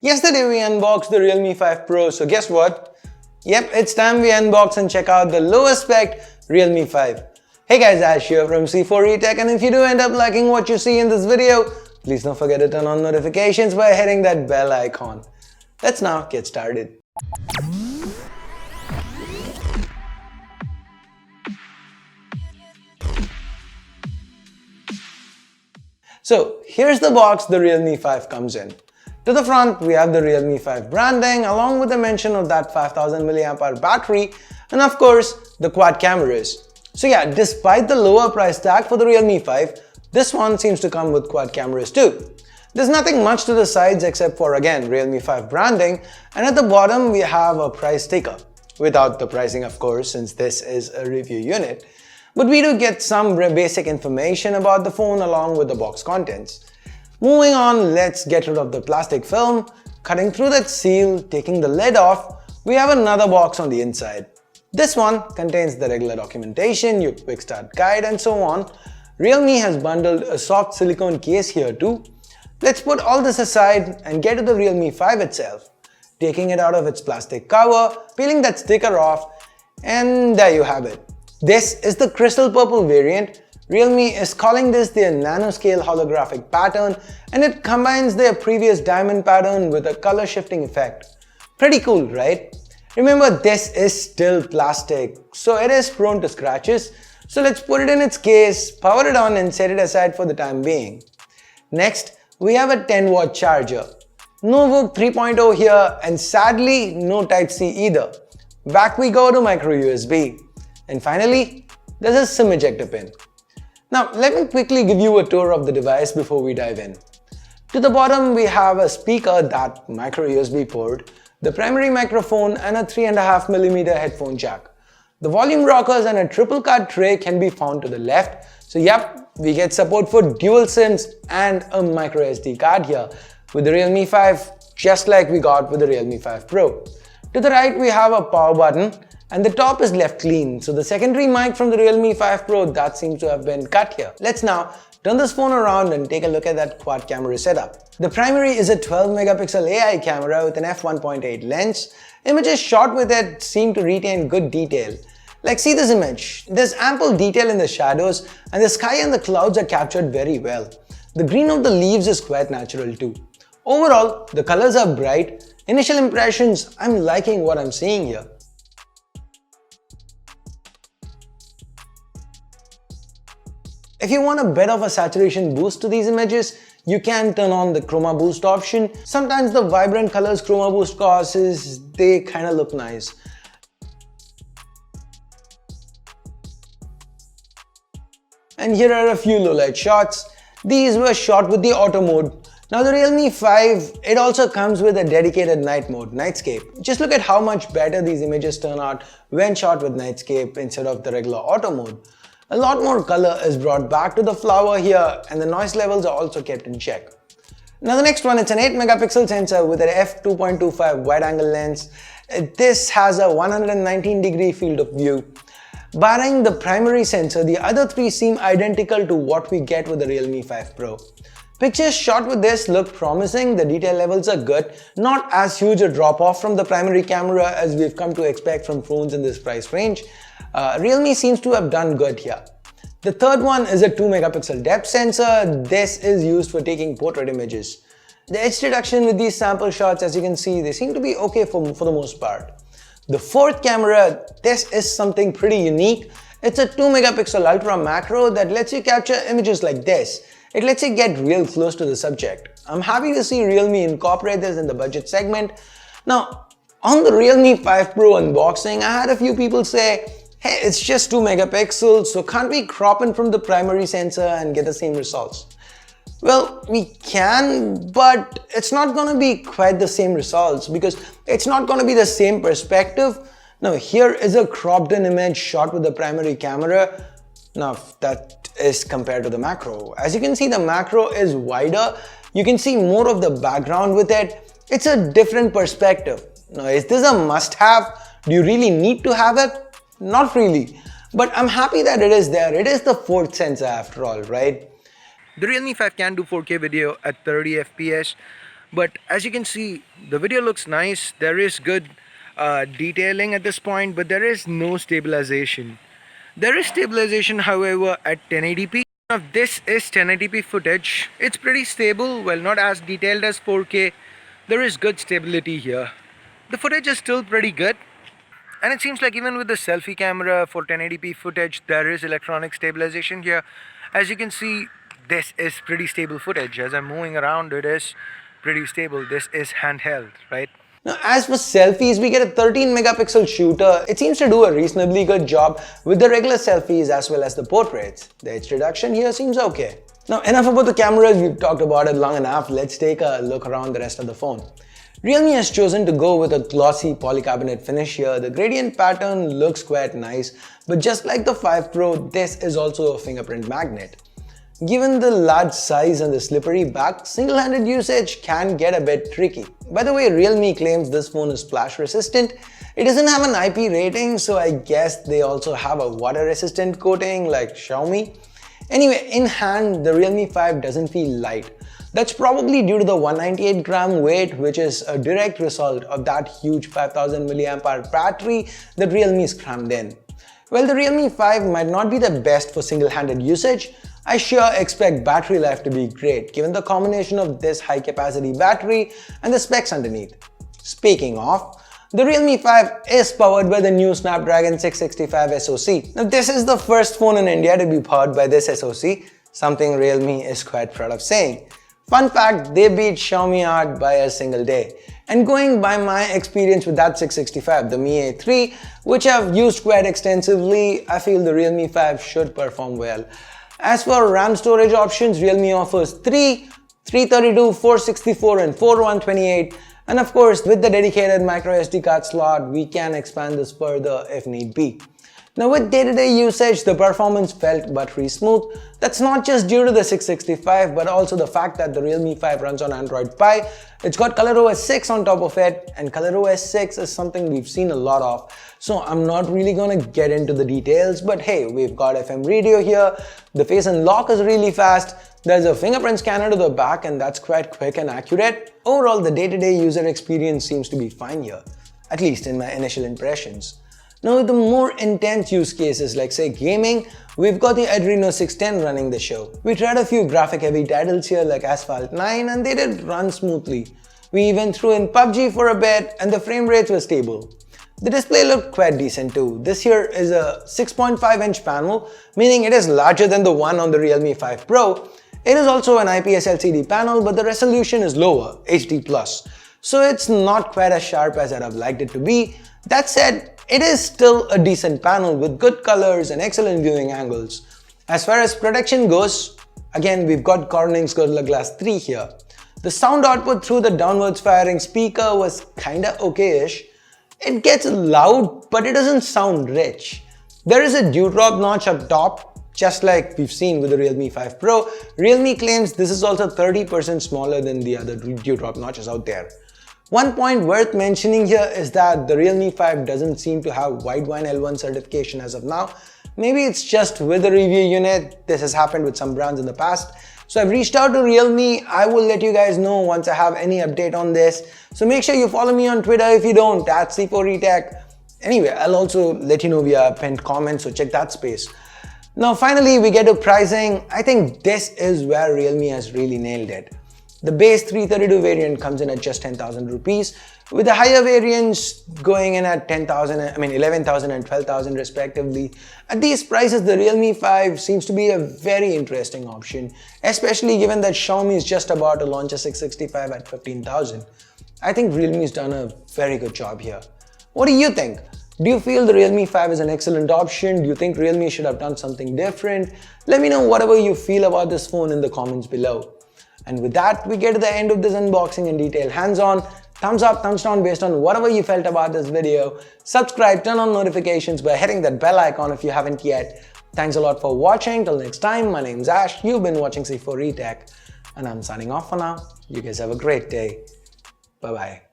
Yesterday we unboxed the Realme 5 Pro, so guess what? Yep, it's time we unbox and check out the lowest spec Realme 5. Hey guys, Ash here from C4E Tech, and if you do end up liking what you see in this video, please don't forget to turn on notifications by hitting that bell icon. Let's now get started. So here's the box the Realme 5 comes in. To the front, we have the Realme 5 branding along with the mention of that 5000 mAh battery and of course the quad cameras. So yeah, despite the lower price tag for the Realme 5, this one seems to come with quad cameras too. There's nothing much to the sides except for again Realme 5 branding, and at the bottom we have a price sticker. Without the pricing of course, since this is a review unit. But we do get some basic information about the phone along with the box contents. Moving on, let's get rid of the plastic film. Cutting through that seal, taking the lid off, we have another box on the inside. This one contains the regular documentation, your quick start guide and so on. Realme has bundled a soft silicone case here too. Let's put all this aside and get to the Realme 5 itself. Taking it out of its plastic cover, peeling that sticker off, and there you have it. This is the crystal purple variant. Realme is calling this their nanoscale holographic pattern, and it combines their previous diamond pattern with a color shifting effect. Pretty cool, right? Remember, this is still plastic, so it is prone to scratches. So let's put it in its case, power it on and set it aside for the time being. Next, we have a 10-watt charger. No VOOC 3.0 here, and sadly no Type-C either. Back we go to micro USB. And finally, there's a SIM ejector pin. Now let me quickly give you a tour of the device before we dive in. To the bottom we have a speaker, that micro USB port, the primary microphone and a 3.5mm headphone jack. The volume rockers and a triple card tray can be found to the left. So yep, we get support for dual SIMs and a micro SD card here with the Realme 5, just like we got with the Realme 5 Pro. To the right we have a power button, and the top is left clean, so the secondary mic from the Realme 5 Pro, that seems to have been cut here. Let's now turn this phone around and take a look at that quad camera setup. The primary is a 12 megapixel AI camera with an f1.8 lens. Images shot with it seem to retain good detail. Like, see this image, there's ample detail in the shadows and the sky and the clouds are captured very well. The green of the leaves is quite natural too. Overall, the colors are bright. Initial impressions, I'm liking what I'm seeing here. If you want a bit of a saturation boost to these images, you can turn on the Chroma Boost option. Sometimes the vibrant colors Chroma Boost causes, they kinda look nice. And here are a few low light shots. These were shot with the auto mode. Now the Realme 5, it also comes with a dedicated night mode, Nightscape. Just look at how much better these images turn out when shot with Nightscape instead of the regular auto mode. A lot more color is brought back to the flower here, and the noise levels are also kept in check. Now the next one, it's an 8 megapixel sensor with an f2.25 wide angle lens. This has a 119 degree field of view. Barring the primary sensor, the other three seem identical to what we get with the Realme 5 Pro. Pictures shot with this look promising, the detail levels are good, not as huge a drop off from the primary camera as we've come to expect from phones in this price range. Realme seems to have done good here. The third one is a 2 megapixel depth sensor. This is used for taking portrait images. The edge reduction with these sample shots, as you can see, they seem to be okay for the most part. The fourth camera, this is something pretty unique. It's a 2 megapixel ultra macro that lets you capture images like this. It lets you get real close to the subject. I'm happy to see Realme incorporate this in the budget segment. Now, on the Realme 5 Pro unboxing, I had a few people say, hey, it's just 2 megapixels, so can't we crop in from the primary sensor and get the same results? Well, we can, but it's not going to be quite the same results because it's not going to be the same perspective. Now, here is a cropped in image shot with the primary camera. Now, that is compared to the macro. As you can see, the macro is wider. You can see more of the background with it. It's a different perspective. Now, is this a must-have? Do you really need to have it? Not really, but I'm happy that it is there. It is the fourth sensor after all, right? The Realme 5 can do 4K video at 30 FPS, But as you can see, the video looks nice. There is good detailing at this point, but there is no stabilization. There is stabilization, however, at 1080p. Now, this is 1080p footage. It's pretty stable, well, not as detailed as 4K. There is good stability here. The footage is still pretty good. And it seems like even with the selfie camera for 1080p footage, there is electronic stabilization here. As you can see, this is pretty stable footage. As I'm moving around, it is pretty stable. This is handheld, right? Now, as for selfies, we get a 13 megapixel shooter. It seems to do a reasonably good job with the regular selfies as well as the portraits. The edge reduction here seems okay. Now, enough about the cameras, we've talked about it long enough. Let's take a look around the rest of the phone. Realme has chosen to go with a glossy polycarbonate finish here. The gradient pattern looks quite nice, but just like the 5 Pro, this is also a fingerprint magnet. Given the large size and the slippery back, single-handed usage can get a bit tricky. By the way, Realme claims this phone is splash resistant. It doesn't have an IP rating, so I guess they also have a water resistant coating like Xiaomi. Anyway, in hand, the Realme 5 doesn't feel light. That's probably due to the 198 gram weight, which is a direct result of that huge 5000 mAh battery that Realme is crammed in. While the Realme 5 might not be the best for single-handed usage, I sure expect battery life to be great given the combination of this high capacity battery and the specs underneath. Speaking of, the Realme 5 is powered by the new Snapdragon 665 SoC. Now this is the first phone in India to be powered by this SoC, something Realme is quite proud of saying. Fun fact, they beat Xiaomi out by a single day. And going by my experience with that 665, the Mi A3, which I've used quite extensively, I feel the Realme 5 should perform well. As for RAM storage options, Realme offers 3, 332, 464 and 4128. And of course, with the dedicated microSD card slot, we can expand this further if need be. Now with day-to-day usage, the performance felt buttery smooth. That's not just due to the 665, but also the fact that the Realme 5 runs on Android Pie. It's got ColorOS 6 on top of it, and ColorOS 6 is something we've seen a lot of. So I'm not really gonna get into the details, but hey, we've got FM radio here, the face unlock is really fast, there's a fingerprint scanner to the back and that's quite quick and accurate. Overall, the day-to-day user experience seems to be fine here, at least in my initial impressions. Now with the more intense use cases like say gaming, we've got the Adreno 610 running the show. We tried a few graphic heavy titles here like Asphalt 9 and they did run smoothly. We even threw in PUBG for a bit and the frame rates were stable. The display looked quite decent too. This here is a 6.5-inch panel, meaning it is larger than the one on the Realme 5 Pro. It is also an IPS LCD panel, but the resolution is lower, HD+. So it's not quite as sharp as I'd have liked it to be. That said, it is still a decent panel with good colors and excellent viewing angles. As far as protection goes, again we've got Corning's Gorilla Glass 3 here. The sound output through the downwards firing speaker was kinda okay-ish. It gets loud, but it doesn't sound rich. There is a dewdrop notch up top, just like we've seen with the Realme 5 Pro. Realme claims this is also 30% smaller than the other dewdrop notches out there. One point worth mentioning here is that the Realme 5 doesn't seem to have Widevine L1 certification as of now. Maybe it's just with the review unit. This has happened with some brands in the past. So I've reached out to Realme. I will let you guys know once I have any update on this. So make sure you follow me on Twitter if you don't, at C4eTech. Anyway, I'll also let you know via pinned comments, so check that space. Now finally, we get to pricing. I think this is where Realme has really nailed it. The base 332 variant comes in at just 10,000 rupees, with the higher variants going in at 11,000 and 12,000 respectively. At these prices, the Realme 5 seems to be a very interesting option, especially given that Xiaomi is just about to launch a 665 at 15,000. I think Realme's done a very good job here. What do you think? Do you feel the Realme 5 is an excellent option? Do you think Realme should have done something different? Let me know whatever you feel about this phone in the comments below. And with that, we get to the end of this unboxing and detailed hands-on. Thumbs up, thumbs down based on whatever you felt about this video. Subscribe, turn on notifications by hitting that bell icon if you haven't yet. Thanks a lot for watching. Till next time, my name's Ash. You've been watching C4eTech, and I'm signing off for now. You guys have a great day. Bye-bye.